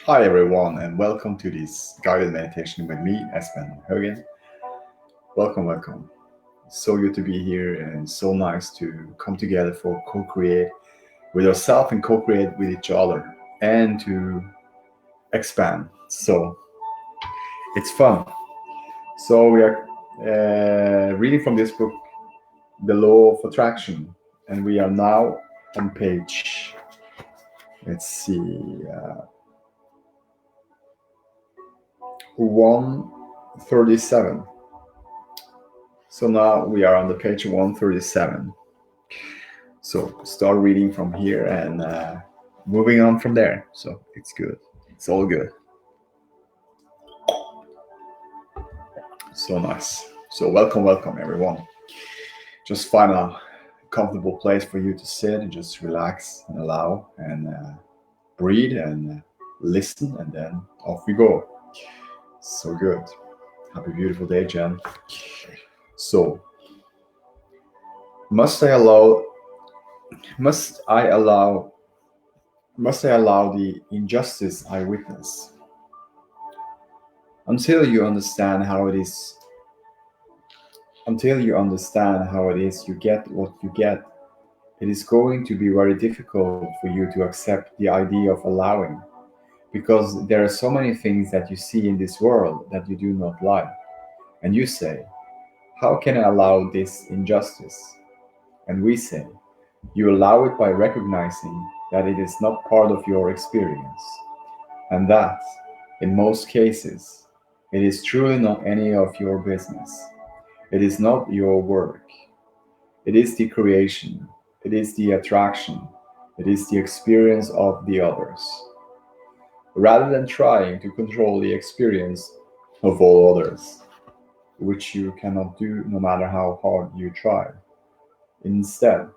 Hi everyone, and welcome to this guided meditation with me, Espen again. Welcome. So good to be here, and so nice to come together for co-create with yourself and co-create with each other, and to expand. So it's fun. So we are reading from this book, The Law of Attraction, and we are now on page. Let's see, 137. So now we are on the page 137. So start reading from here and moving on from there. So it's good. It's all good. So nice. So welcome everyone. Just find a comfortable place for you to sit and just relax and allow and breathe and listen, and then off we go. So good. Have a beautiful day, Jen. So must I allow must I allow must I allow the injustice I witness? Until you understand how it is you get what you get, it is going to be very difficult for you to accept the idea of allowing, because there are so many things that you see in this world that you do not like. And you say, how can I allow this injustice? And we say, you allow it by recognizing that it is not part of your experience, and that, in most cases, it is truly not any of your business. It is not your work. It is the creation. It is the attraction. It is the experience of the others. Rather than trying to control the experience of all others, which you cannot do no matter how hard you try, instead,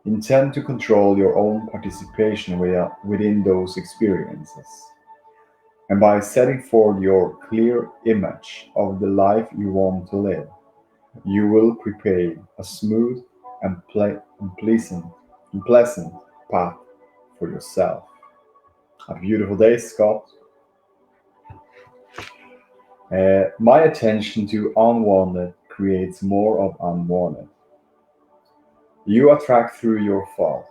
intend to control your own participation within those experiences. And by setting forth your clear image of the life you want to live, you will prepare a smooth and pleasant path for yourself. A beautiful day, Scott. My attention to unwanted creates more of unwanted. You attract through your thought.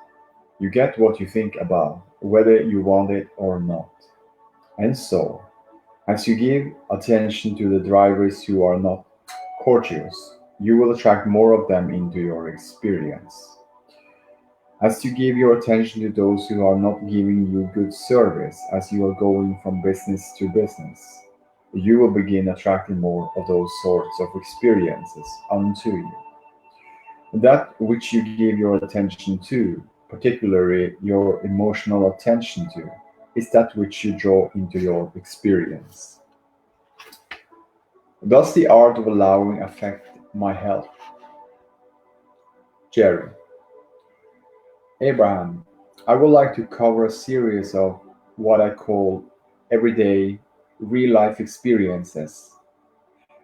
You get what you think about, whether you want it or not. And so, as you give attention to the drivers who are not courteous, you will attract more of them into your experience. As you give your attention to those who are not giving you good service as you are going from business to business, you will begin attracting more of those sorts of experiences unto you. That which you give your attention to, particularly your emotional attention to, is that which you draw into your experience. Does the art of allowing affect my health? Jerry. Abraham, I would like to cover a series of what I call everyday real life experiences,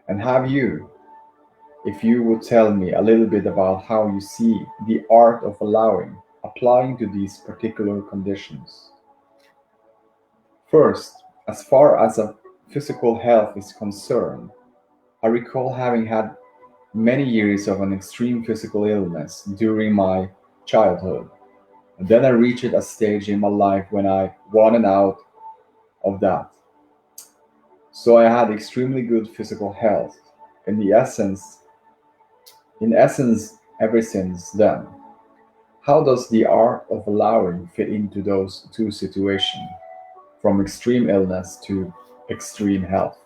and have you, if you would tell me a little bit about how you see the art of allowing applying to these particular conditions. First, as far as a physical health is concerned, I recall having had many years of an extreme physical illness during my childhood. And then I reached a stage in my life when I wanted out of that. So I had extremely good physical health in the essence ever since then. How does the art of allowing fit into those two situations, from extreme illness to extreme health?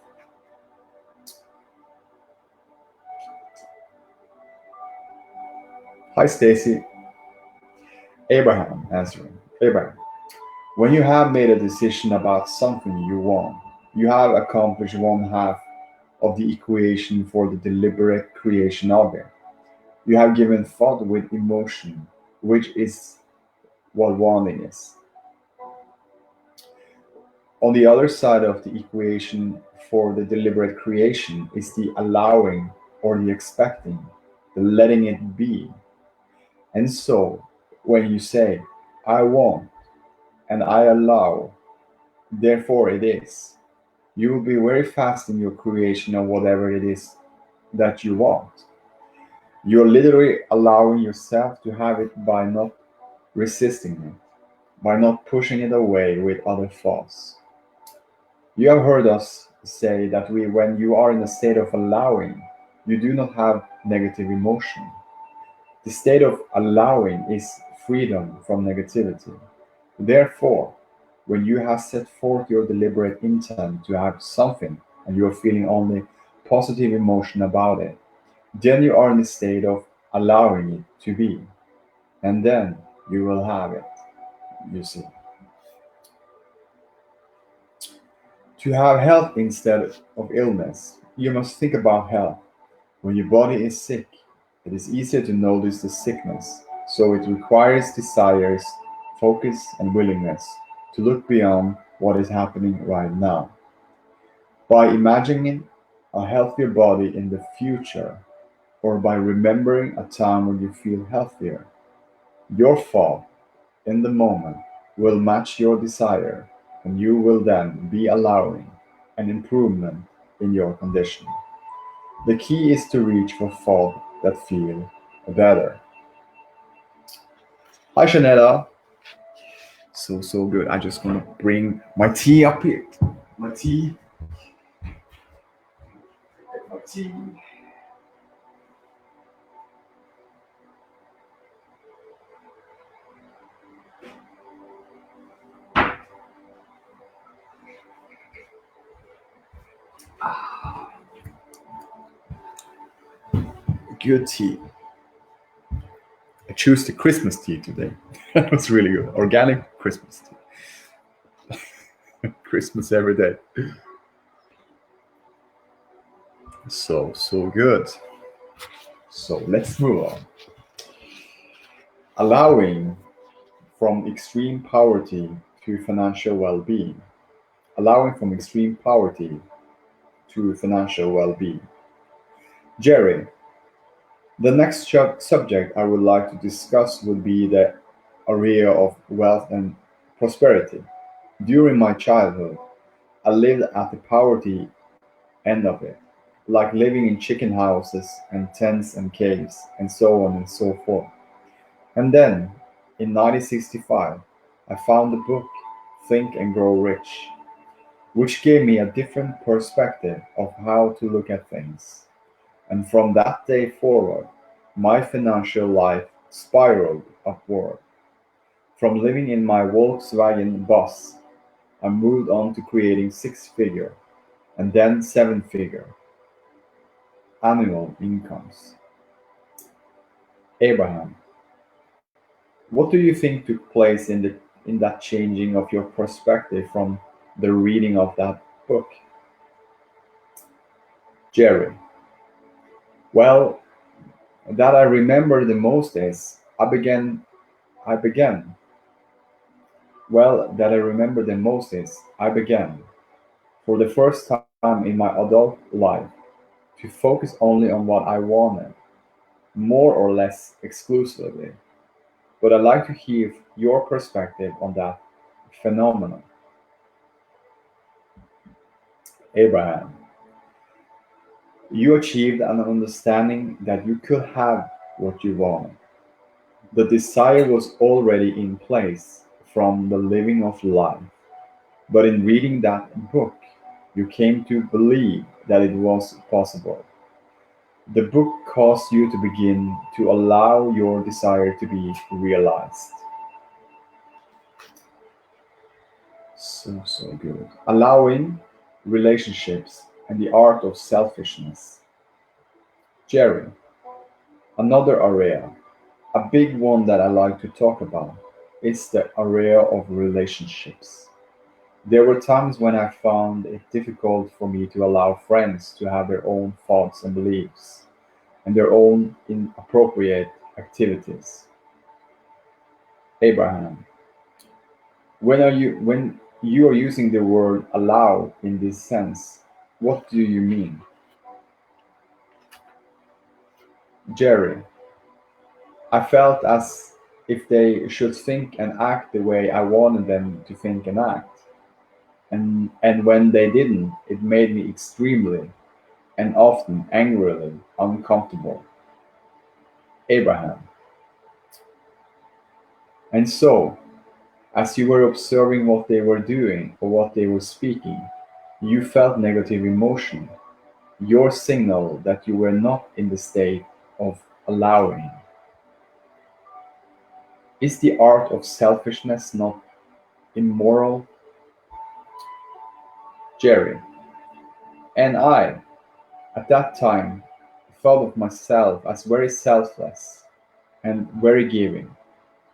Hi Stacy. Abraham answering. Abraham, when you have made a decision about something you want, you have accomplished one half of the equation for the deliberate creation of it. You have given thought with emotion, which is what wanting is. On the other side of the equation for the deliberate creation is the allowing or the expecting, the letting it be. And so, when you say, I want and I allow, Therefore, it is. You will be very fast in your creation of whatever it is that you want. You're literally allowing yourself to have it by not resisting it, by not pushing it away with other thoughts. You have heard us say that when you are in a state of allowing, you do not have negative emotion. The state of allowing is freedom from negativity. Therefore, when you have set forth your deliberate intent to have something and you are feeling only positive emotion about it, then you are in the state of allowing it to be. And then you will have it, you see. To have health instead of illness, you must think about health. When your body is sick, it is easier to notice the sickness, so it requires desires, focus, and willingness to look beyond what is happening right now. By imagining a healthier body in the future, or by remembering a time when you feel healthier, your thought in the moment will match your desire, and you will then be allowing an improvement in your condition. The key is to reach for thoughts that feel better. Hi, Shanetta. So good. I just want to bring my tea up here. My tea. My tea. Good tea. I choose the Christmas tea today. That was really good. Organic Christmas tea. Christmas every day. So good. So let's move on. Allowing from extreme poverty to financial well-being. Allowing from extreme poverty to financial well-being. Jerry, the next subject I would like to discuss would be the area of wealth and prosperity. During my childhood, I lived at the poverty end of it, like living in chicken houses and tents and caves and so on and so forth. And then, in 1965, I found the book Think and Grow Rich, which gave me a different perspective of how to look at things. And from that day forward, my financial life spiraled upward. From living in my Volkswagen bus, I moved on to creating six-figure and then seven-figure annual incomes. Abraham, what do you think took place in that changing of your perspective from the reading of that book? Jerry, well, that I remember the most is I began Well, that I remember the most is I began, for the first time in my adult life, to focus only on what I wanted, more or less exclusively. But I'd like to hear your perspective on that phenomenon. Abraham, you achieved an understanding that you could have what you wanted. The desire was already in place from the living of life. But in reading that book, you came to believe that it was possible. The book caused you to begin to allow your desire to be realized. So good. Allowing relationships and the art of selfishness. Jerry, another area, a big one that I like to talk about, is the area of relationships. There were times when I found it difficult for me to allow friends to have their own thoughts and beliefs and their own inappropriate activities. Abraham, when you are using the word allow in this sense, what do you mean? Jerry, I felt as if they should think and act the way I wanted them to think and act. And when they didn't, it made me extremely and often angrily uncomfortable. Abraham. And so, as you were observing what they were doing or what they were speaking, you felt negative emotion, your signal that you were not in the state of allowing. Is the art of selfishness not immoral, Jerry? And I, at that time, thought of myself as very selfless and very giving.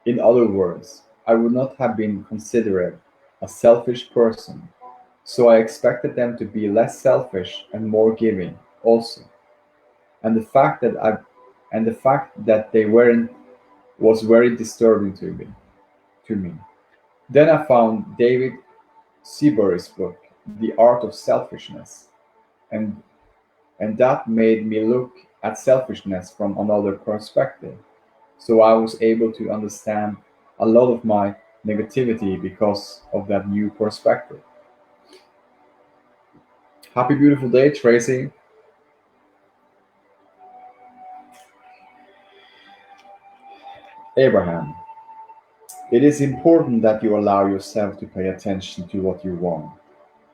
In other words, I would not have been considered a selfish person, so I expected them to be less selfish and more giving also. And the fact that they weren't was very disturbing to me. Then I found David Seabury's book, The Art of Selfishness, and that made me look at selfishness from another perspective. So I was able to understand a lot of my negativity because of that new perspective. Happy beautiful day, Tracy. Abraham. It is important that you allow yourself to pay attention to what you want.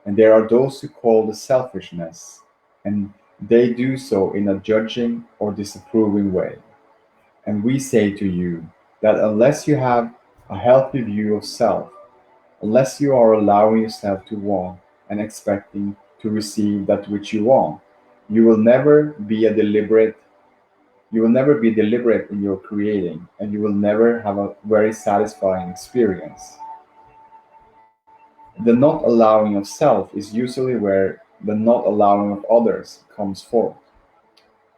And there are those who call this selfishness, and they do so in a judging or disapproving way. And we say to you that unless you have a healthy view of self, unless you are allowing yourself to want and expecting to receive that which you want, you will never be a deliberate you will never be deliberate in your creating, and you will never have a very satisfying experience. The not allowing of self is usually where the not allowing of others comes forth.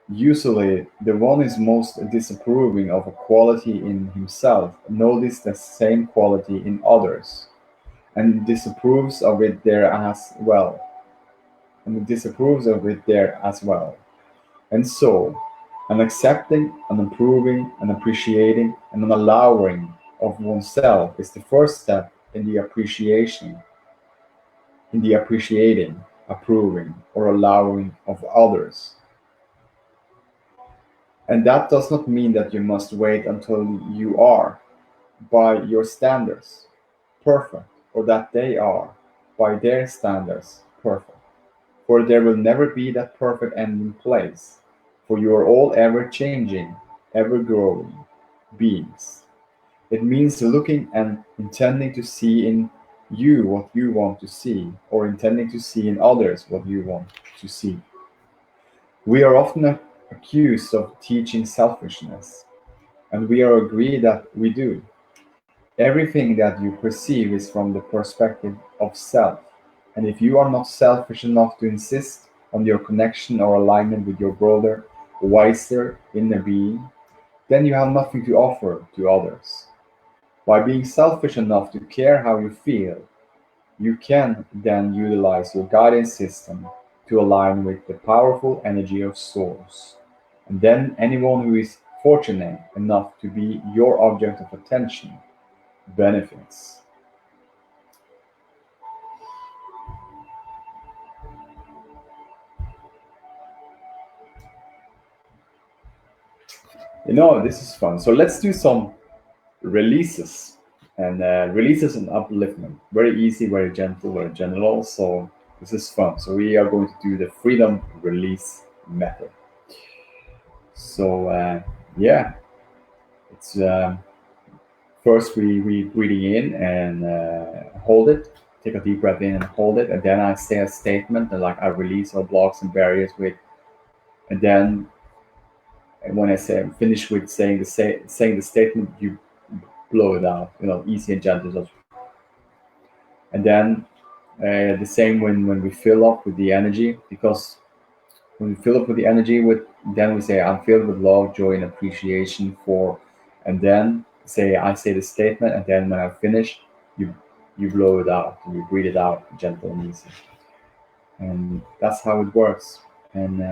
Usually, the one is most disapproving of a quality in himself notice the same quality in others, and disapproves of it there as well, and disapproves of it there as well. And so, an accepting, an approving, an appreciating, and an allowing of oneself is the first step in the appreciating, approving, or allowing of others. And that does not mean that you must wait until you are, by your standards, perfect, or that they are, by their standards, perfect. For there will never be that perfect ending place, for you are all ever changing, ever growing beings. It means looking and intending to see in you what you want to see, or intending to see in others what you want to see. We are often accused of teaching selfishness, and we are agreed that we do. Everything that you perceive is from the perspective of self, and if you are not selfish enough to insist on your connection or alignment with your broader, wiser inner being, then you have nothing to offer to others. By being selfish enough to care how you feel, you can then utilize your guidance system to align with the powerful energy of Source. And then anyone who is fortunate enough to be your object of attention benefits. This is fun. So let's do some releases and releases and upliftment. Very easy, very gentle, very general. So this is fun. So we are going to do the freedom release method. So yeah, it's first we breathing in and hold it. Take a deep breath in and hold it, and then I say a statement and like I release all blocks and barriers with, and then and when I say I'm finished with saying the statement, you blow it out. Easy and gentle. And then the same when we fill up with the energy, because when we fill up with the energy, with then we say I'm filled with love, joy, and appreciation for, and then I say the statement, and then when I finish, you you blow it out, you breathe it out, gentle and easy, and that's how it works. And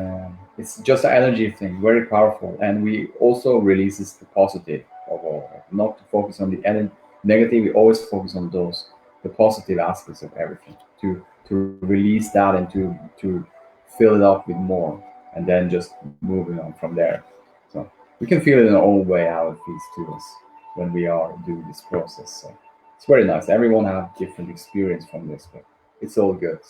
it's just an energy thing, very powerful, and we also releases the positive of all, not to focus on the negative. We always focus on those the positive aspects of everything, to release that and to fill it up with more, and then just moving on from there. So we can feel it in our own way how it feels to us when we are doing this process. So it's very nice. Everyone have different experience from this, but it's all good.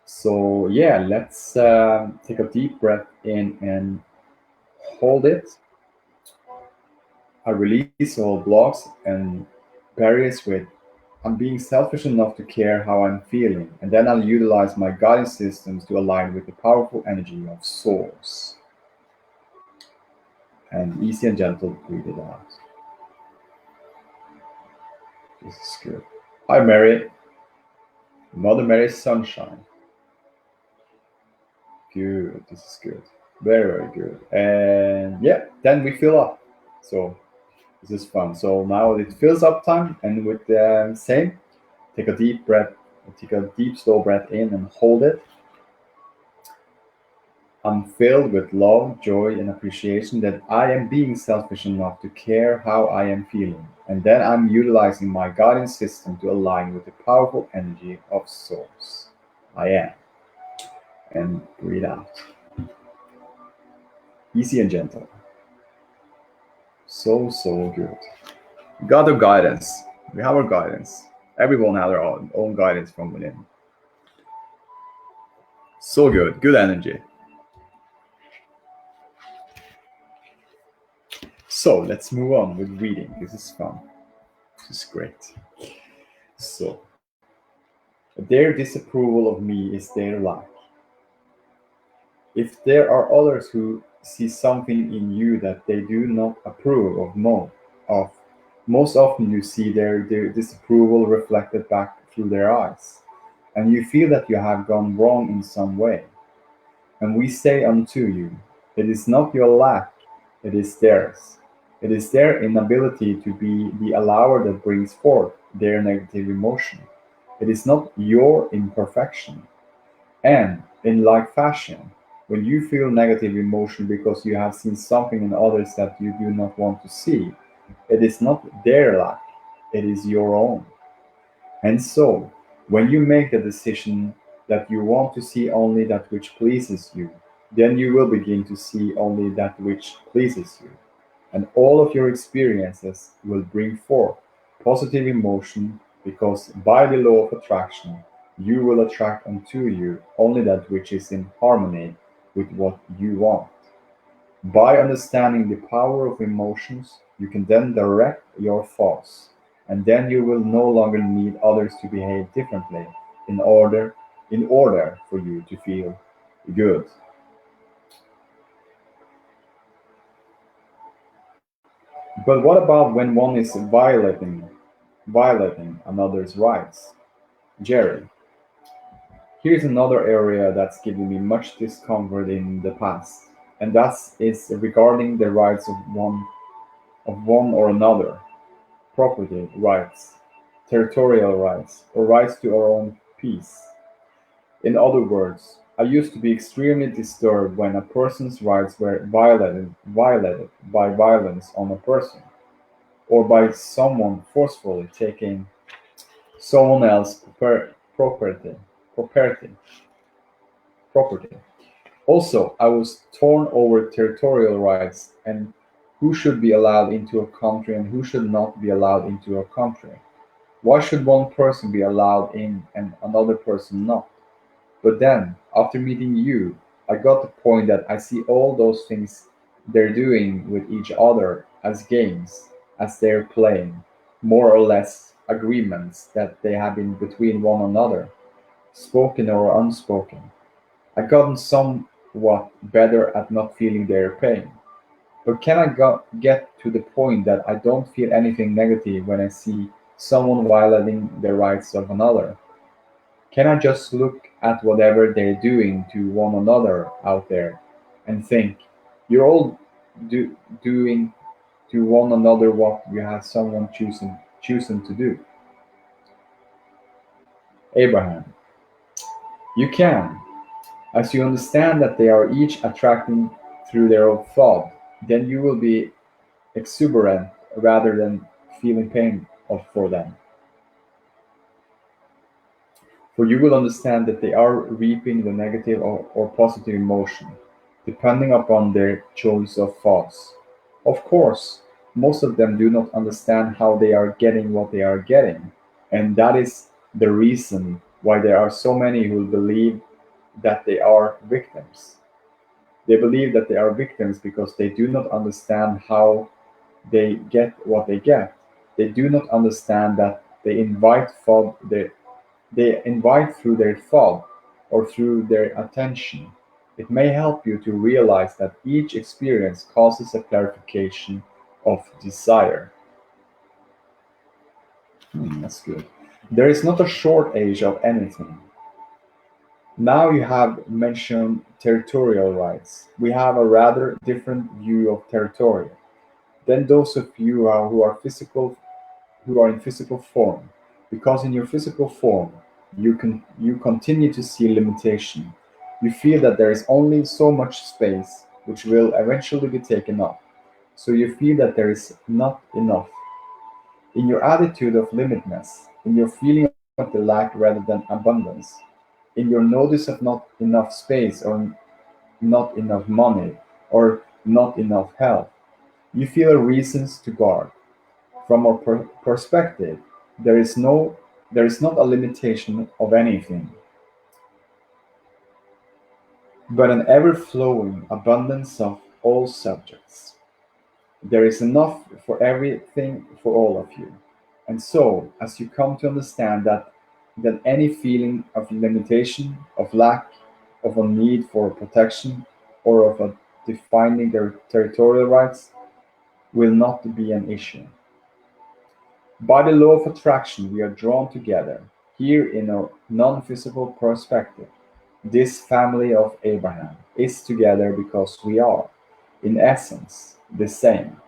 So yeah, let's take a deep breath in and hold it. I release all blocks and barriers with I'm being selfish enough to care how I'm feeling, and then I'll utilize my guidance systems to align with the powerful energy of Source. And easy and gentle, breathe it out. This is good. Hi, Mary. Mother Mary Sunshine. Good. This is good. Very, very good. And yeah, then we fill up. So this is fun. So now it fills up time, and with the same, take a deep breath, take a deep, slow breath in and hold it. I'm filled with love, joy, and appreciation that I am being selfish enough to care how I am feeling. And then I'm utilizing my guidance system to align with the powerful energy of Source. I am. And breathe out. Easy and gentle. So, so good. We got our guidance. We have our guidance. Everyone has their own guidance from within. So good. Good energy. So let's move on with reading. This is fun. This is great. So, their disapproval of me is their lack. If there are others who see something in you that they do not approve of, most often you see their disapproval reflected back through their eyes, and you feel that you have gone wrong in some way. And we say unto you, it is not your lack, it is theirs. It is their inability to be the allower that brings forth their negative emotion. It is not your imperfection. And in like fashion, when you feel negative emotion because you have seen something in others that you do not want to see, it is not their lack, it is your own. And so, when you make the decision that you want to see only that which pleases you, then you will begin to see only that which pleases you. And all of your experiences will bring forth positive emotion because by the law of attraction, you will attract unto you only that which is in harmony with what you want. By understanding the power of emotions, you can then direct your thoughts, and then you will no longer need others to behave differently in order for you to feel good. But what about when one is violating another's rights? Jerry, here's another area that's given me much discomfort in the past, and that is regarding the rights of one or another, property rights, territorial rights, or rights to our own peace. In other words, I used to be extremely disturbed when a person's rights were violated by violence on a person, or by someone forcefully taking someone else's property, property. Also, I was torn over territorial rights and who should be allowed into a country and who should not be allowed into a country. Why should one person be allowed in and another person not? But then, after meeting you, I got the point that I see all those things they're doing with each other as games, as they're playing, more or less agreements that they have in between one another, spoken or unspoken. I've gotten somewhat better at not feeling their pain. But can I get to the point that I don't feel anything negative when I see someone violating the rights of another? Can I just look at whatever they're doing to one another out there and think, you're all doing to one another what you have someone chosen to do? Abraham, you can, as you understand that they are each attracting through their own thought, then you will be exuberant rather than feeling pain for them. For you will understand that they are reaping the negative or positive emotion, depending upon their choice of thoughts. Of course, most of them do not understand how they are getting what they are getting, and that is the reason why there are so many who believe that they are victims. They believe that they are victims because they do not understand how they get what they get. They do not understand that they invite through their thought or through their attention. It may help you to realize that each experience causes a clarification of desire. That's good. There is not a shortage of anything. Now you have mentioned territorial rights. We have a rather different view of territory than those of you who are in physical form, because in your physical form you continue to see limitation. You feel that there is only so much space which will eventually be taken up. So you feel that there is not enough. In your attitude of limitness, in your feeling of the lack rather than abundance, in your notice of not enough space or not enough money or not enough health, you feel reasons to guard. From our perspective, there is no there is not a limitation of anything, but an ever-flowing abundance of all subjects. There is enough for everything for all of you. And so, as you come to understand that any feeling of limitation, of lack, of a need for protection, or of a defining their territorial rights will not be an issue. By the law of attraction, we are drawn together, here in a non physical perspective. This family of Abraham is together because we are, in essence, the same,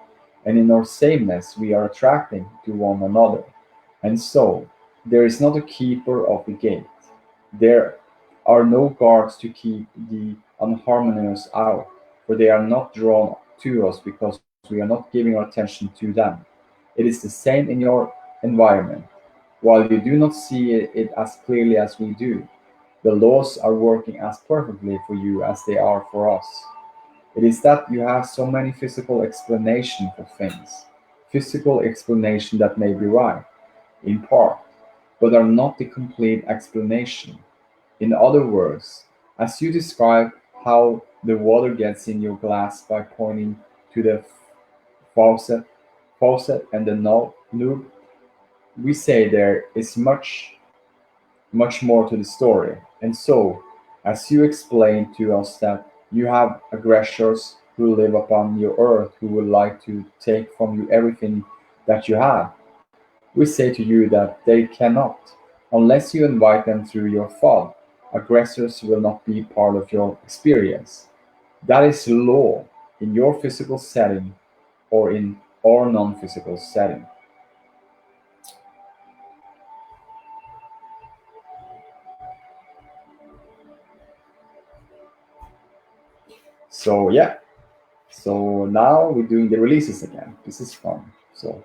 and in our sameness we are attracting to one another. And so, there is not a keeper of the gate. There are no guards to keep the unharmonious out, for they are not drawn to us because we are not giving our attention to them. It is the same in your environment. While you do not see it as clearly as we do, the laws are working as perfectly for you as they are for us. It is that you have so many physical explanations for things, physical explanation that may be right, in part, but are not the complete explanation. In other words, as you describe how the water gets in your glass by pointing to the faucet, faucet and the knob, we say there is much more to the story. And so, as you explain to us that you have aggressors who live upon your earth who would like to take from you everything that you have, we say to you that they cannot. Unless you invite them through your thought, aggressors will not be part of your experience. That is law in your physical setting or in our non physical setting. So, yeah, so now we're doing the releases again. This is fun. So,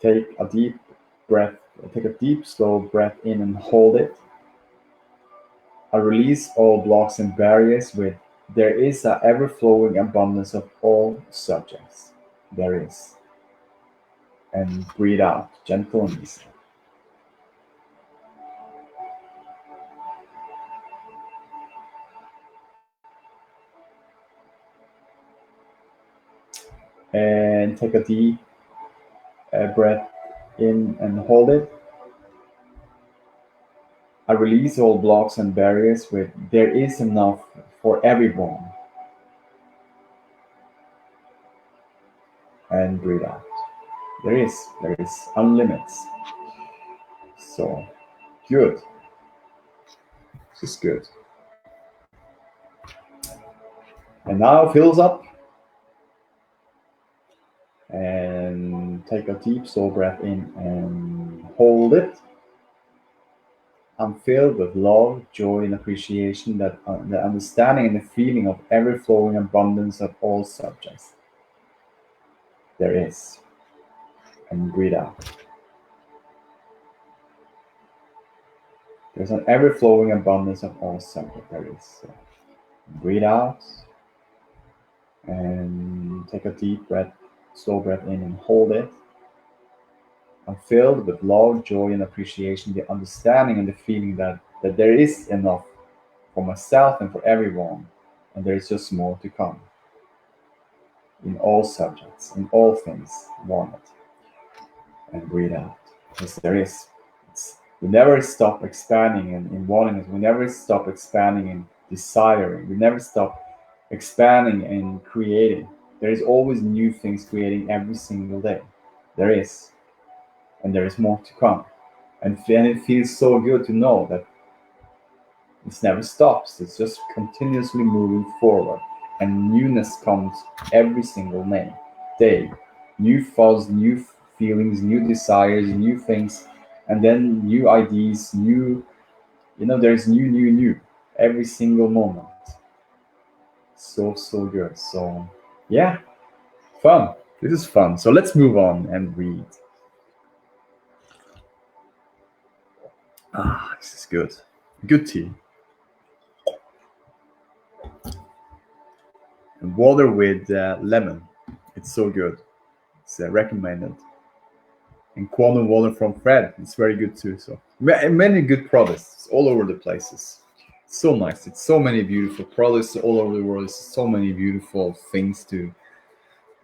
take a deep breath, take a deep, slow breath in and hold it. I release all blocks and barriers with there is a ever flowing abundance of all subjects. There is. And breathe out, gentle and easy. And take a deep breath in and hold it. I release all blocks and barriers with there is enough for everyone. And breathe out. There is unlimited. So good. This is good. And now fills up and take a deep slow breath in and hold it. I'm filled with love, joy, and appreciation that the understanding and the feeling of ever flowing abundance of all subjects. There is. And breathe out. There's an ever flowing abundance of all subject there is. So breathe out and take a deep breath, slow breath in and hold it. I'm filled with love, joy, and appreciation, the understanding and the feeling that there is enough for myself and for everyone, and there is just more to come in all subjects, in all things, want it. And breathe out. Because there is. We never stop expanding in wanting it. We never stop expanding in desiring. We never stop expanding and creating. There is always new things creating every single day. There is. And there is more to come. And it feels so good to know that it never stops. It's just continuously moving forward. And newness comes every single day. New thoughts, new feelings, new desires, new things, and then new ideas, there's new every single moment. So, so good. So, yeah, fun. This is fun. So let's move on and read. This is good. Good tea. And water with lemon. It's so good. It's recommended. And quantum water from Fred. It's very good too. So many good products all over the places. It's so nice. It's so many beautiful products all over the world. It's so many beautiful things to,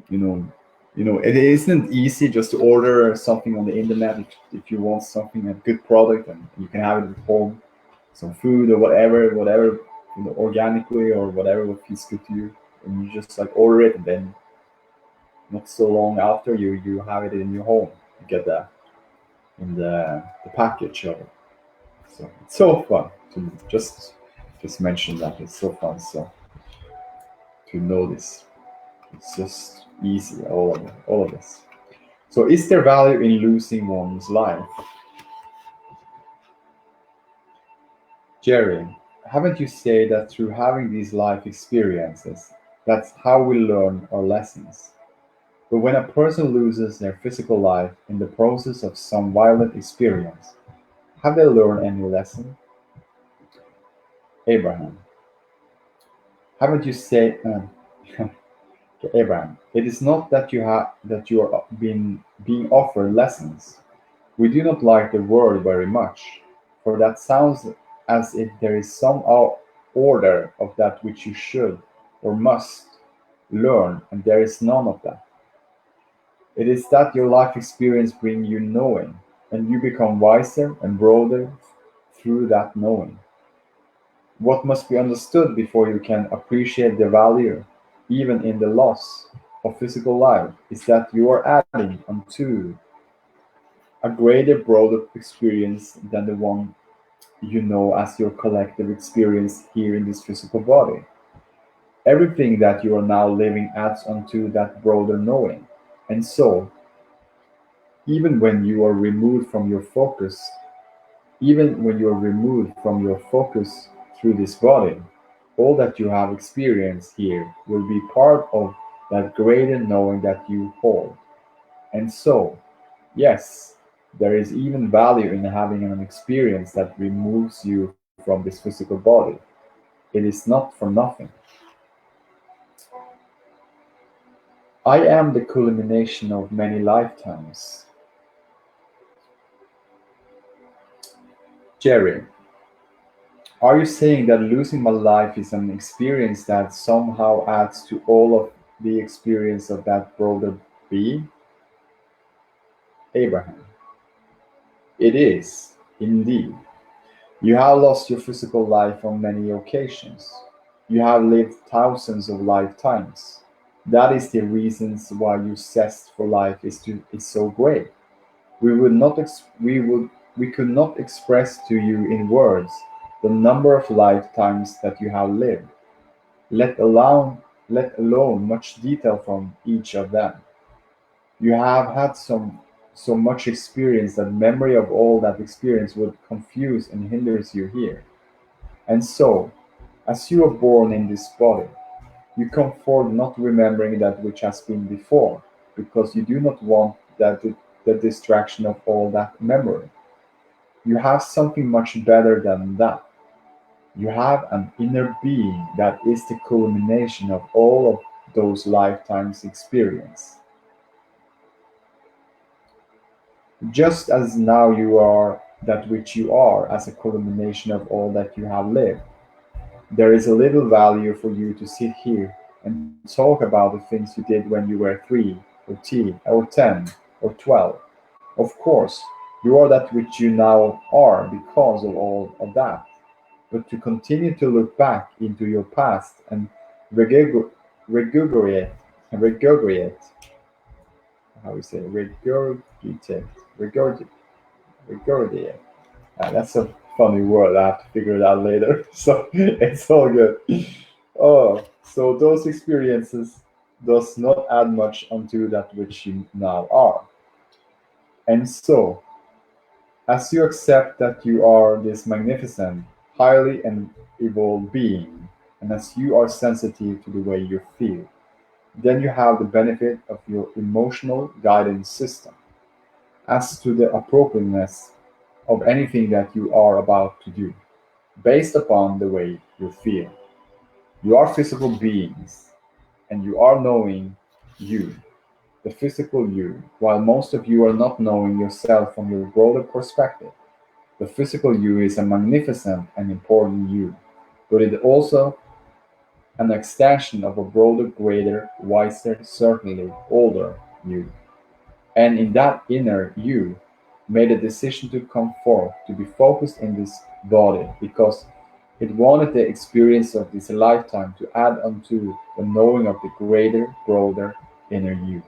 you know, it isn't easy just to order something on the internet if you want something a good product and you can have it at home, some food or whatever, organically or whatever what feels good to you, and you just like order it and then not so long after you have it in your home. You get that in the package of it. So it's so fun to just mention that it's so fun. So to know this, it's just easy. All of this. So is there value in losing one's life? Jerry, haven't you said that through having these life experiences, that's how we learn our lessons? But when a person loses their physical life in the process of some violent experience, have they learned any lesson? Abraham, haven't you said, Abraham, it is not that you are being offered lessons. We do not like the word very much, for that sounds as if there is some order of that which you should or must learn, and there is none of that. It is that your life experience brings you knowing, and you become wiser and broader through that knowing. What must be understood before you can appreciate the value, even in the loss of physical life, is that you are adding unto a greater, broader experience than the one you know as your collective experience here in this physical body. Everything that you are now living adds unto that broader knowing. And so, even when you are removed from your focus, even when you are removed from your focus through this body, all that you have experienced here will be part of that greater knowing that you hold. And so, yes, there is even value in having an experience that removes you from this physical body. It is not for nothing. I am the culmination of many lifetimes. Jerry, are you saying that losing my life is an experience that somehow adds to all of the experience of that broader being? Abraham, it is, indeed. You have lost your physical life on many occasions. You have lived thousands of lifetimes. That is the reasons why your zest for life is so great. We could not express to you in words the number of lifetimes that you have lived, let alone let alone much detail from each of them. You have had so much experience that memory of all that experience would confuse and hinders you here. And so, as you are born in this body, you come forth not remembering that which has been before, because you do not want the distraction of all that memory. You have something much better than that. You have an inner being that is the culmination of all of those lifetimes experience. Just as now you are that which you are as a culmination of all that you have lived. There is a little value for you to sit here and talk about the things you did when you were 3 or 10 or 12. Of course, you are that which you now are because of all of that. But to continue to look back into your past and regurg- regurgitate, regurgitate, how we say, regurgitate, regurgitate. That's a funny word. I have to figure it out later. So it's all good. Oh, so those experiences does not add much unto that which you now are. And so, as you accept that you are this magnificent, highly and evolved being, and as you are sensitive to the way you feel, then you have the benefit of your emotional guidance system as to the appropriateness of anything that you are about to do, based upon the way you feel. You are physical beings, and you are knowing you, the physical you, while most of you are not knowing yourself from your broader perspective. The physical you is a magnificent and important you, but it also an extension of a broader, greater, wiser, certainly older you. And in that inner you made a decision to come forth, to be focused in this body, because it wanted the experience of this lifetime to add unto the knowing of the greater, broader inner you.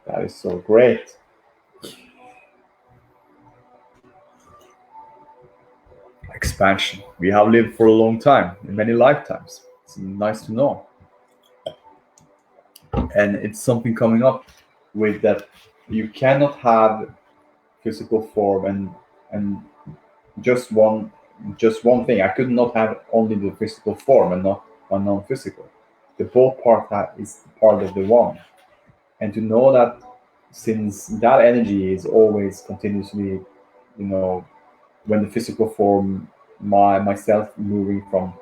That is so great. Expansion. We have lived for a long time, in many lifetimes. It's nice to know. And it's something coming up with that you cannot have physical form and just one just one thing. I could not have only the physical form and not a non-physical. The both part that is part of the one. And to know that since that energy is always continuously, when the physical form, myself moving from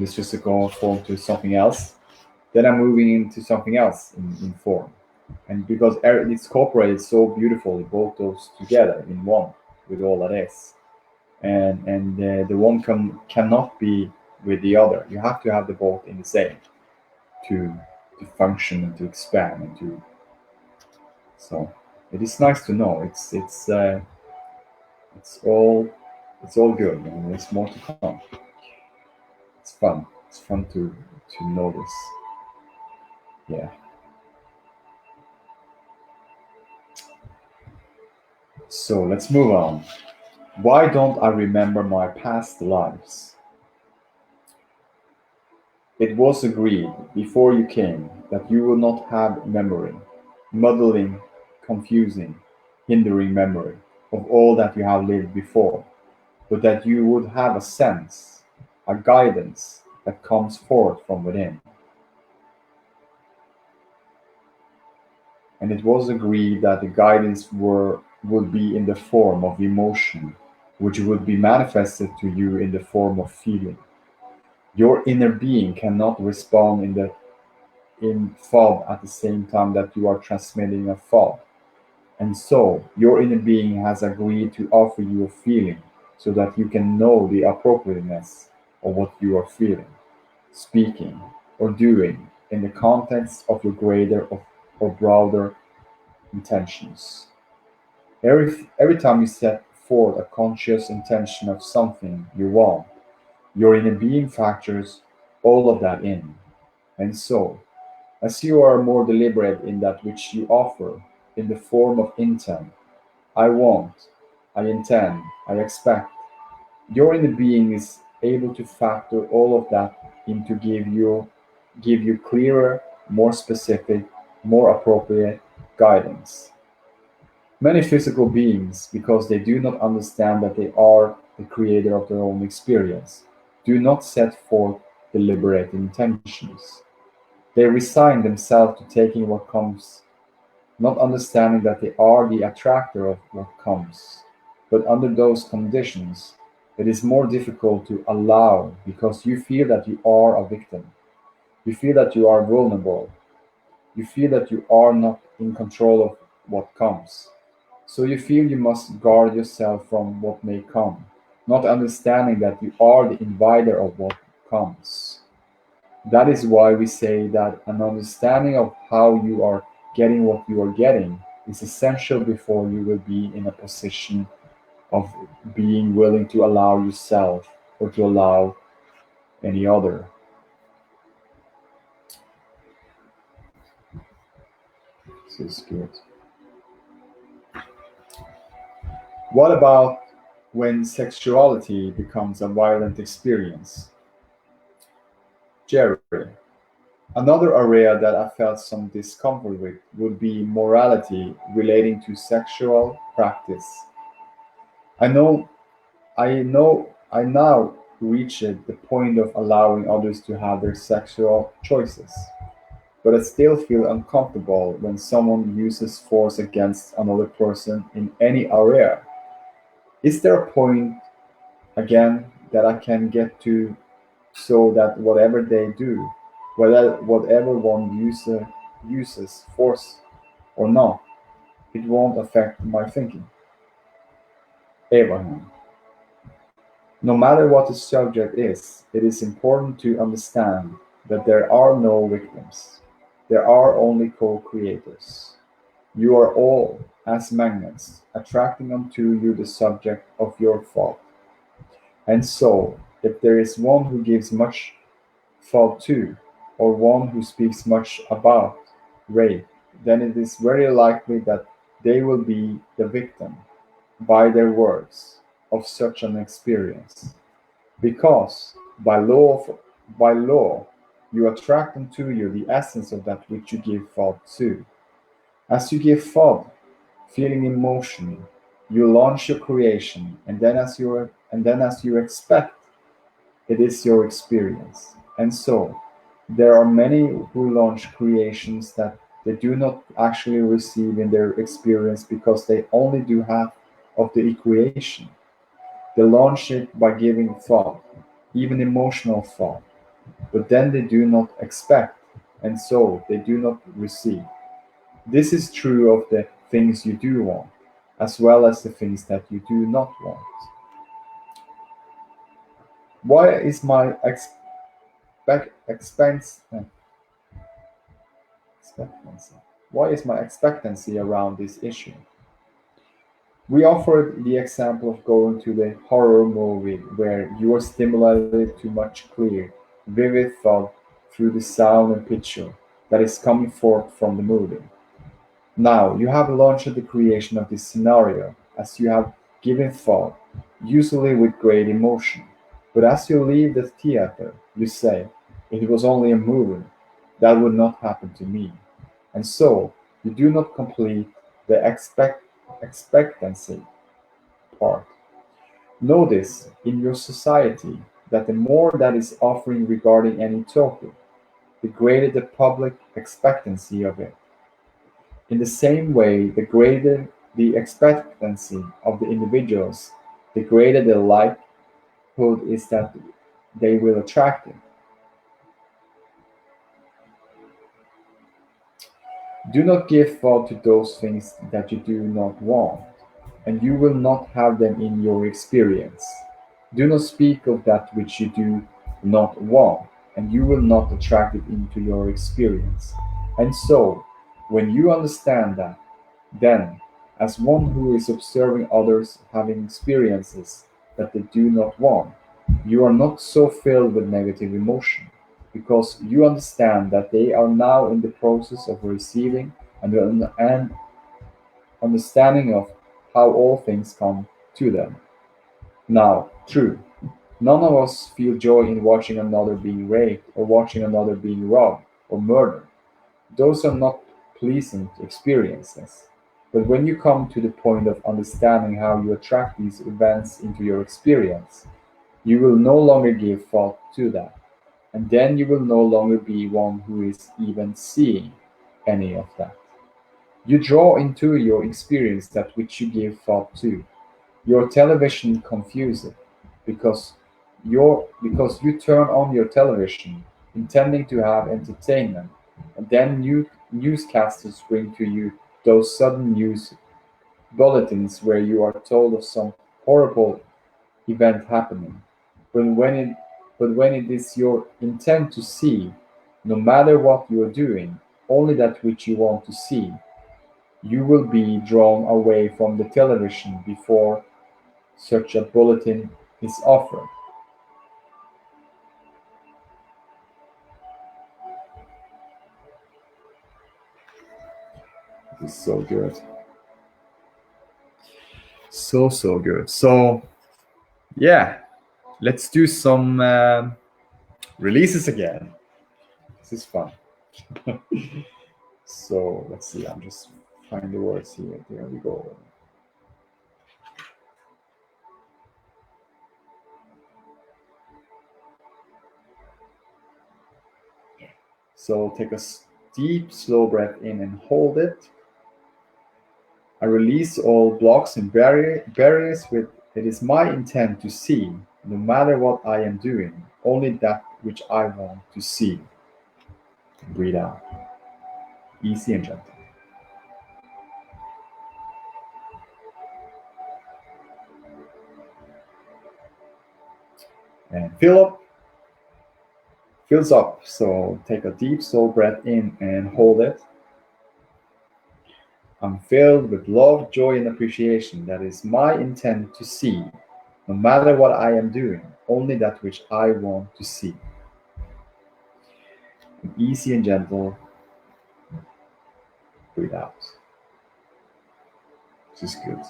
this physical form to something else, then I'm moving into something else in form. And because it's cooperated so beautifully, both those together in one with all that is. And the one cannot be with the other. You have to have the both in the same to to function and to expand and to. So it is nice to know. It's all good, and there's more to come. It's fun. It's fun to know this. Yeah. So let's move on. Why don't I remember my past lives? It was agreed before you came that you will not have memory, muddling, confusing, hindering memory of all that you have lived before, but that you would have a sense, a guidance that comes forth from within. And it was agreed that the guidance would be in the form of emotion, which would be manifested to you in the form of feeling. Your inner being cannot respond in thought at the same time that you are transmitting a thought. And so your inner being has agreed to offer you a feeling so that you can know the appropriateness of what you are feeling, speaking, or doing in the context of your greater or broader intentions. Every time you set forth a conscious intention of something you want, your inner being factors all of that in. And so, as you are more deliberate in that which you offer, in the form of intent, I want, I intend, I expect, your inner being is able to factor all of that in to give you clearer, more specific, more appropriate guidance. Many physical beings, because they do not understand that they are the creator of their own experience, do not set forth deliberate intentions. They resign themselves to taking what comes, not understanding that they are the attractor of what comes. But under those conditions, it is more difficult to allow because you feel that you are a victim. You feel that you are vulnerable. You feel that you are not in control of what comes. So you feel you must guard yourself from what may come, not understanding that you are the inviter of what comes. That is why we say that an understanding of how you are getting what you are getting is essential before you will be in a position of being willing to allow yourself or to allow any other. This is good. What about when sexuality becomes a violent experience? Jerry, another area that I felt some discomfort with would be morality relating to sexual practice. I now reached the point of allowing others to have their sexual choices, but I still feel uncomfortable when someone uses force against another person in any area. Is there a point, again, that I can get to so that whatever they do, whatever one uses force or not, it won't affect my thinking? Abraham. No matter what the subject is, it is important to understand that there are no victims. There are only co-creators. You are all, as magnets, attracting unto you the subject of your thought. And so, if there is one who gives much thought to, or one who speaks much about, rape, then it is very likely that they will be the victim, by their words, of such an experience. Because by law, you attract unto you the essence of that which you give thought to. As you give thought, feeling emotion, you launch your creation, and then as you expect, it is your experience. And so, there are many who launch creations that they do not actually receive in their experience because they only do half of the equation. They launch it by giving thought, even emotional thought, but then they do not expect, and so they do not receive. This is true of the things you do want, as well as the things that you do not want. Why is my expectancy? Why is my expectancy around this issue? We offered the example of going to the horror movie where you are stimulated to much clear, vivid thought through the sound and picture that is coming forth from the movie. Now, you have launched the creation of this scenario as you have given thought, usually with great emotion. But as you leave the theater, you say, it was only a movie. That would not happen to me. And so, you do not complete the expectancy part. Notice in your society that the more that is offering regarding any topic, the greater the public expectancy of it. In the same way, the greater the expectancy of the individuals, the greater the likelihood is that they will attract it. Do not give thought to those things that you do not want, and you will not have them in your experience. Do not speak of that which you do not want, and you will not attract it into your experience. And so, when you understand that, then, as one who is observing others having experiences that they do not want, you are not so filled with negative emotion, because you understand that they are now in the process of receiving and understanding of how all things come to them. Now, true, none of us feel joy in watching another being raped or watching another being robbed or murdered. Those are not pleasant experiences. But when you come to the point of understanding how you attract these events into your experience, you will no longer give thought to that. And then you will no longer be one who is even seeing any of that. You draw into your experience that which you give thought to. Your television confuses it because because you turn on your television intending to have entertainment, and then newscasters bring to you those sudden news bulletins where you are told of some horrible event happening. But when it but when it is your intent to see, no matter what you are doing, only that which you want to see, you will be drawn away from the television before such a bulletin is offered. It's so good. So good. So yeah, let's do some releases again. This is fun. So let's see. I'm just find the words here. There we go. So take a deep, slow breath in and hold it. I release all blocks and barriers with it is my intent to see, no matter what I am doing, only that which I want to see. Breathe out. Easy and gentle. And fills up. So take a deep, slow breath in and hold it. I'm filled with love, joy, and appreciation. That is my intent to see, no matter what I am doing, only that which I want to see. And easy and gentle, breathe out. This is good.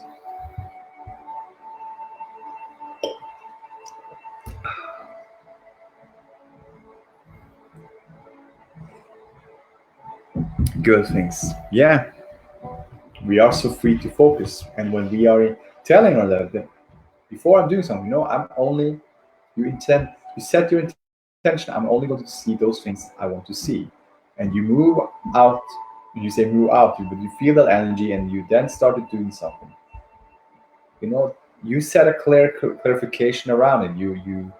Good things. Yeah, we are so free to focus. And when we are telling ourselves that before I'm doing something, I'm only, you set your intention, I'm only going to see those things I want to see. And you move out, you say move out, but you feel that energy and you then started doing something. You set a clarification around it. You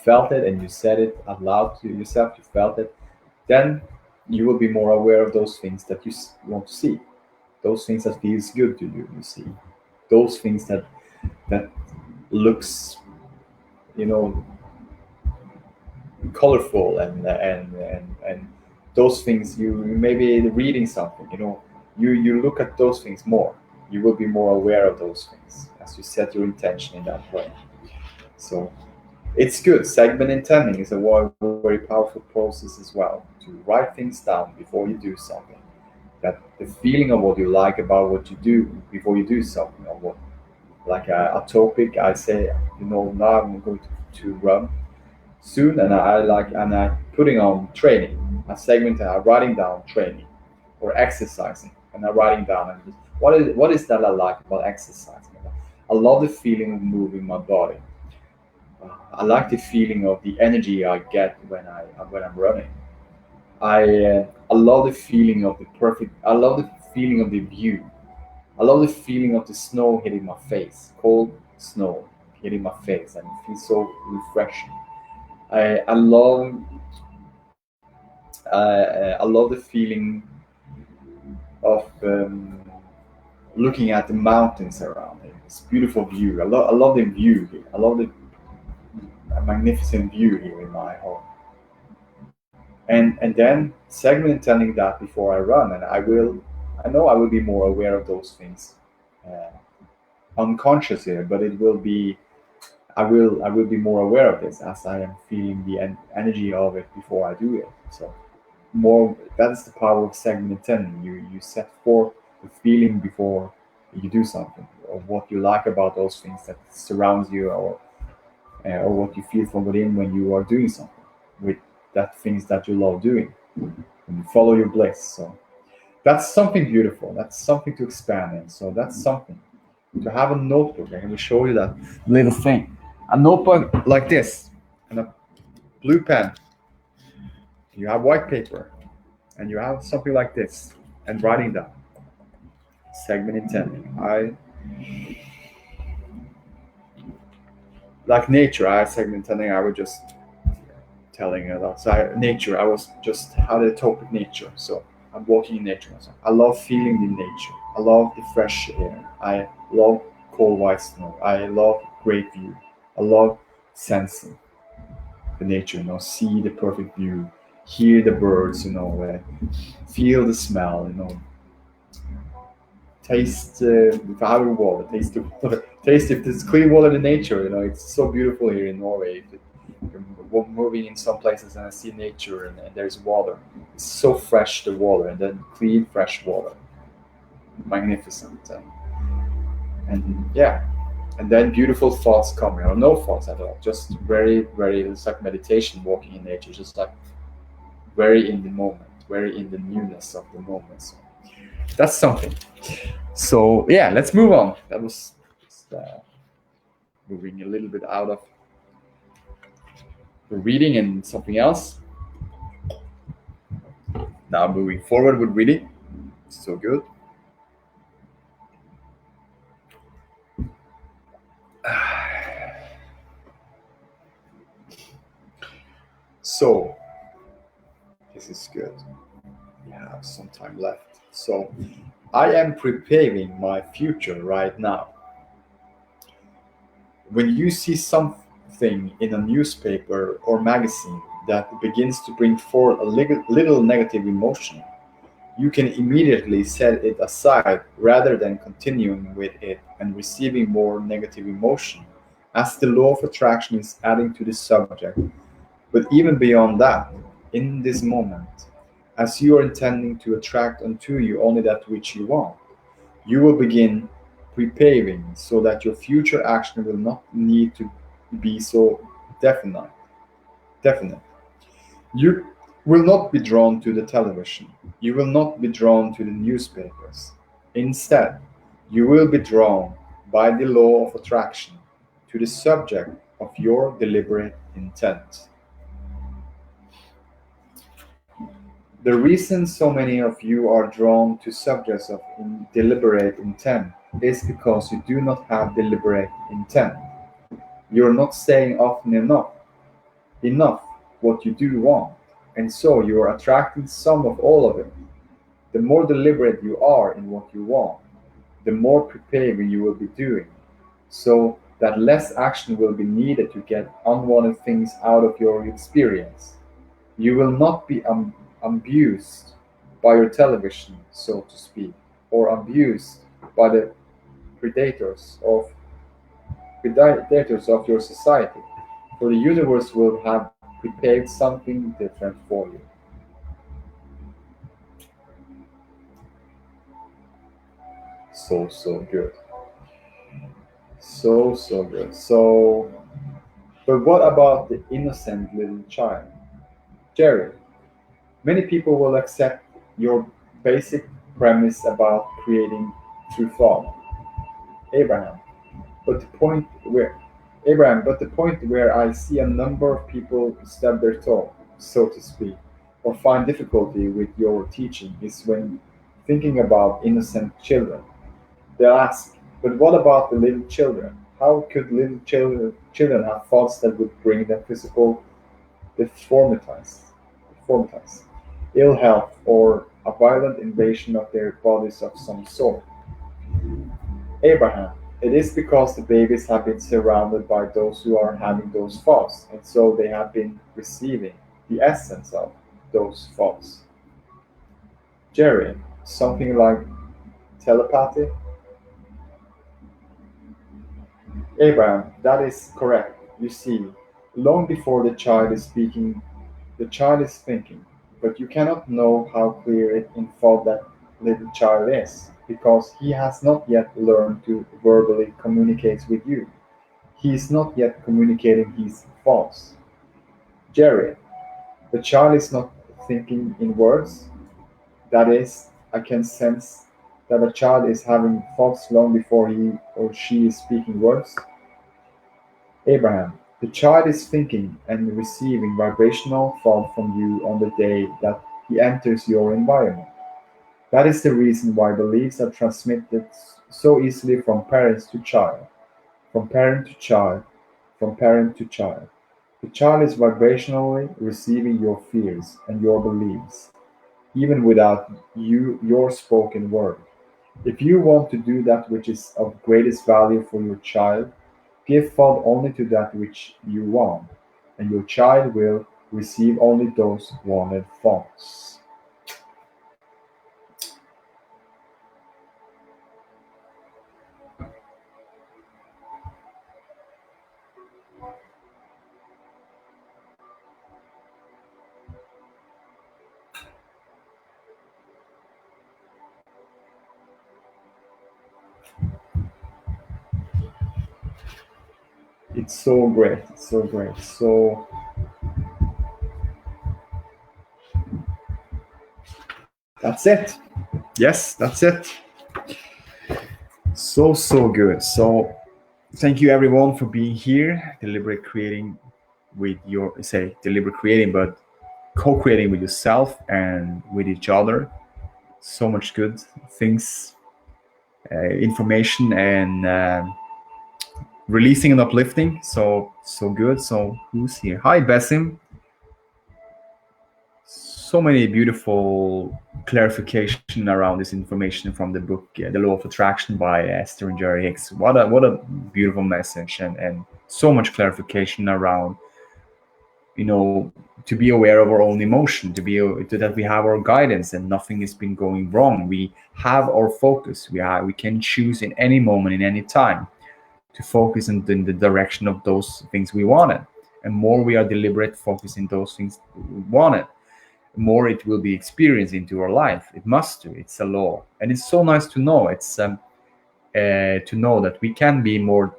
felt it and you said it out loud to yourself, you felt it. Then you will be more aware of those things that you want to see, those things that feels good to you see, those things that looks you know colorful, and those things, you maybe reading something, you look at those things more. You will be more aware of those things as you set your intention in that way. So it's good. Segment intending is a very powerful process as well, to write things down before you do something, that the feeling of what you like about what you do before you do something, or what, like a topic. I say, now I'm going to run soon, and I putting on training, a segment, writing down training or exercising, and I'm writing down, and what is that I like about exercising. I love the feeling of moving my body. I like the feeling of the energy I get when I'm running. I love the feeling of the perfect. I love the feeling of the view. I love the feeling of the snow hitting my face, cold snow hitting my face, and it feels so refreshing. I love I love the feeling of looking at the mountains around me. It's a beautiful view. I love the view here. I love the magnificent view here in my home. And then segment telling that before I run, and I know I will be more aware of those things uh, unconsciously, but it will be I will be more aware of this as I am feeling the energy of it before I do it. So more, that is the power of segment intending. You set forth the feeling before you do something, or what you like about those things that surrounds you, or what you feel from within when you are doing something with that things that you love doing, and you follow your bliss. So that's something beautiful. That's something to expand in. So that's something to have a notebook. I can show you that little thing, a notebook like this, and a blue pen. You have white paper, and you have something like this, and writing down segment intending. I like nature. I segment intending. I would just telling a lot. So nature. I was just had a topic nature. So I'm walking in nature. So I love feeling the nature. I love the fresh air. I love cold white snow. I love great view. I love sensing the nature. See the perfect view, hear the birds. Feel the smell. Taste if I have a water, taste the water, taste if it's clean water in nature. It's so beautiful here in Norway. You're moving in some places and I see nature and there's water. It's so fresh the water and then clean fresh water, magnificent and yeah, and then beautiful thoughts coming or no thoughts at all, just very very it's like meditation, walking in nature, just like very in the moment, very in the newness of the moment. So that's something. So yeah, let's move on. That was just, moving a little bit out of the reading and something else. Now moving forward with reading. So good. So this is good. We have some time left. So I am preparing my future right now. When you see something in a newspaper or magazine that begins to bring forth a little negative emotion, you can immediately set it aside rather than continuing with it and receiving more negative emotion, as the law of attraction is adding to the subject. But even beyond that, in this moment, as you are intending to attract unto you only that which you want, you will begin preparing so that your future action will not need to be so definite. Definite. You will not be drawn to the television. You will not be drawn to the newspapers. Instead, you will be drawn by the law of attraction to the subject of your deliberate intent. The reason so many of you are drawn to subjects of deliberate intent is because you do not have deliberate intent. You're not saying often enough what you do want, and so you are attracting some of all of it. The more deliberate you are in what you want, the more preparing you will be doing, so that less action will be needed to get unwanted things out of your experience. You will not be abused by your television, so to speak, or abused by the predators of predators of your society, for the universe will have prepared something different for you. So good. So good. But what about the innocent little child? Jerry, many people will accept your basic premise about creating through thought. Abraham, but the point where but the point where I see a number of people stub their toe, so to speak, or find difficulty with your teaching is when thinking about innocent children. They'll ask, but what about the little children? How could children have thoughts that would bring them physical deformities, ill health, or a violent invasion of their bodies of some sort? Abraham, it is because the babies have been surrounded by those who are having those thoughts, and so they have been receiving the essence of those thoughts. Jerry, something like telepathy? Abraham, that is correct. You see, long before the child is speaking, the child is thinking, but you cannot know how clear it in thought that little child is, because he has not yet learned to verbally communicate with you. He is not yet communicating his thoughts. Jerry, the child is not thinking in words. That is, I can sense that a child is having thoughts long before he or she is speaking words. Abraham, The child is thinking and receiving vibrational thought from you on the day that he enters your environment. That is the reason why beliefs are transmitted so easily from parents to child, from parent to child, from parent to child. The child is vibrationally receiving your fears and your beliefs, even without your spoken word. If you want to do that which is of greatest value for your child, give thought only to that which you want, and your child will receive only those wanted thoughts. It's so great, it's so great. So that's it. Yes, that's it. So good. So thank you everyone for being here. Deliberate creating with your say deliberate creating, but co-creating with yourself and with each other. So much good things, information, and releasing and uplifting. So good. So who's here? Hi, Besim. So many beautiful clarification around this information from the book The Law of Attraction by Esther and Jerry Hicks. What a beautiful message, and so much clarification around, you know, to be aware of our own emotion, to that we have our guidance and nothing has been going wrong. We have our focus. We can choose in any moment, in any time, to focus in the direction of those things we wanted. And more we are deliberate, focusing those things we wanted, more it will be experienced into our life. It must do. It's a law, and it's so nice to know. It's to know that we can be more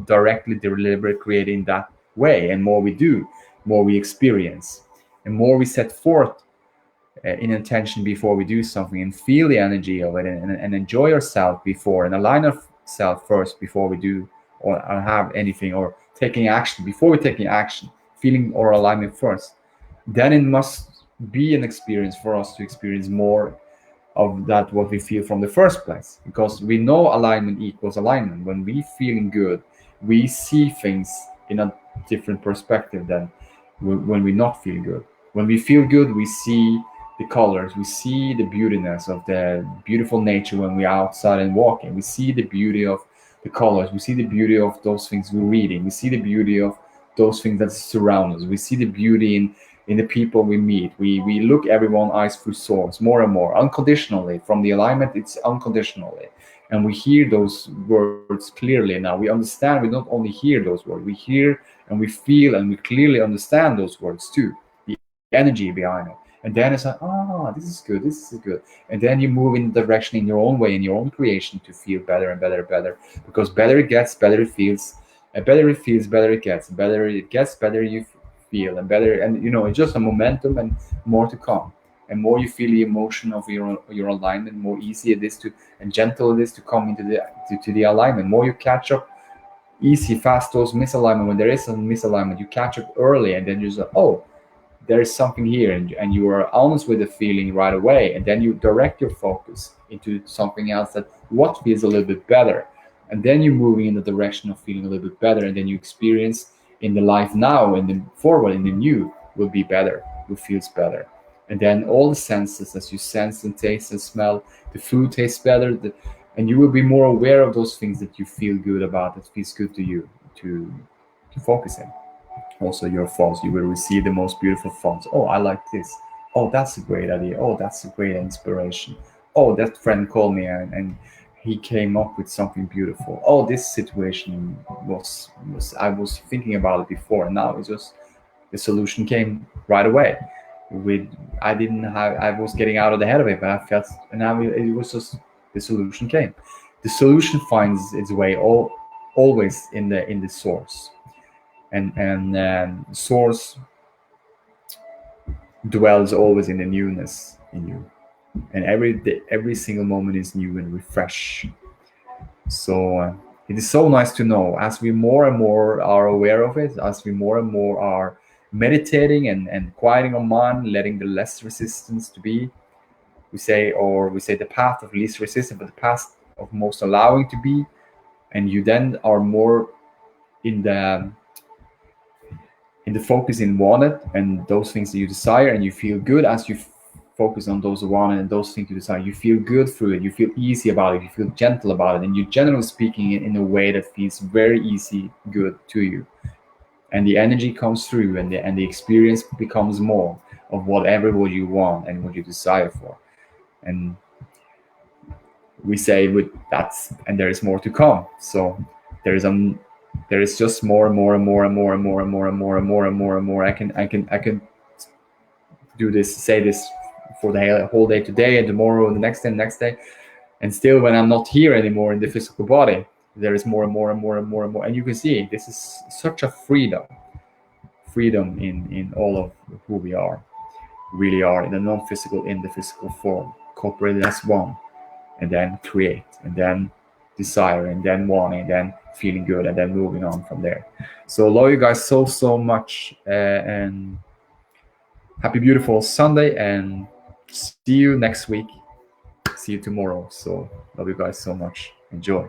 directly deliberate, creating that way, and more we do, more we experience, and more we set forth in intention before we do something, and feel the energy of it, and enjoy ourselves before, and align ourselves first before we do or have anything, or taking action before we're taking action, feeling our alignment first. Then it must be an experience for us to experience more of that what we feel from the first place, because we know alignment equals alignment. When we feeling good, we see things in a different perspective than when we not feel good. When we feel good, we see the colors, we see the beautiness of the beautiful nature. When we're outside and walking, we see the beauty of the colors, we see the beauty of those things we're reading, we see the beauty of those things that surround us, we see the beauty in the people we meet. We look everyone eyes through source more and more unconditionally. From the alignment, it's unconditionally, and we hear those words clearly. Now we understand. We don't only hear those words, we hear and we feel, and we clearly understand those words too, the energy behind it. And then it's like, ah, this is good, this is good. And then you move in the direction, in your own way, in your own creation, to feel better and better and better, because better it gets, better it feels, and better it feels, better it gets, better it gets, better you feel, and better. And it's just a momentum, and more to come. And more you feel the emotion of your alignment, more easy it is to, and gentle it is to come into to the alignment. More you catch up easy, fast those misalignment. When there is a misalignment, you catch up early, and then you say, oh, there is something here, and you are honest with the feeling right away, and then you direct your focus into something else, that what feels a little bit better, and then you're moving in the direction of feeling a little bit better, and then you experience in the life now, and then forward in the new will be better, will feels better. And then all the senses, as you sense and taste and smell, the food tastes better, and you will be more aware of those things that you feel good about, that feels good to you, to focus in. Also your thoughts, you will receive the most beautiful thoughts. Oh, I like this. Oh, that's a great idea. Oh, that's a great inspiration. Oh, that friend called me, and he came up with something beautiful. Oh, this situation was I was thinking about it before, and now it's just the solution came right away. With I didn't have I was getting out of the head of it, but I felt, and now it was just the solution came. The solution finds its way always in the source, and source dwells always in the newness in you, and every day, every single moment is new and refresh. So it is so nice to know, as we more and more are aware of it, as we more and more are meditating and quieting our mind, letting the less resistance to be, we say the path of least resistance, but the path of most allowing to be. And you then are more in the focus in wanted and those things that you desire, and you feel good as you focus on those wanted and those things you desire. You feel good through it, you feel easy about it, you feel gentle about it, and you're generally speaking in a way that feels very easy, good to you. And the energy comes through, and the experience becomes more of whatever what you want and what you desire for. And we say with that's, and there is more to come. So there is there is just more and more and more and more and more and more and more and more and more and more. I can do this, say this for the whole day today and tomorrow and the next day and next day, and still when I'm not here anymore in the physical body, there is more and more and more and more and more. And you can see this is such a freedom in all of who we are, really are, in the non-physical, in the physical form, cooperated as one, and then create, and then desire, and then wanting, and then feeling good, and then moving on from there. So love you guys so much, and happy beautiful Sunday, and see you next week. See you tomorrow. So love you guys so much. Enjoy.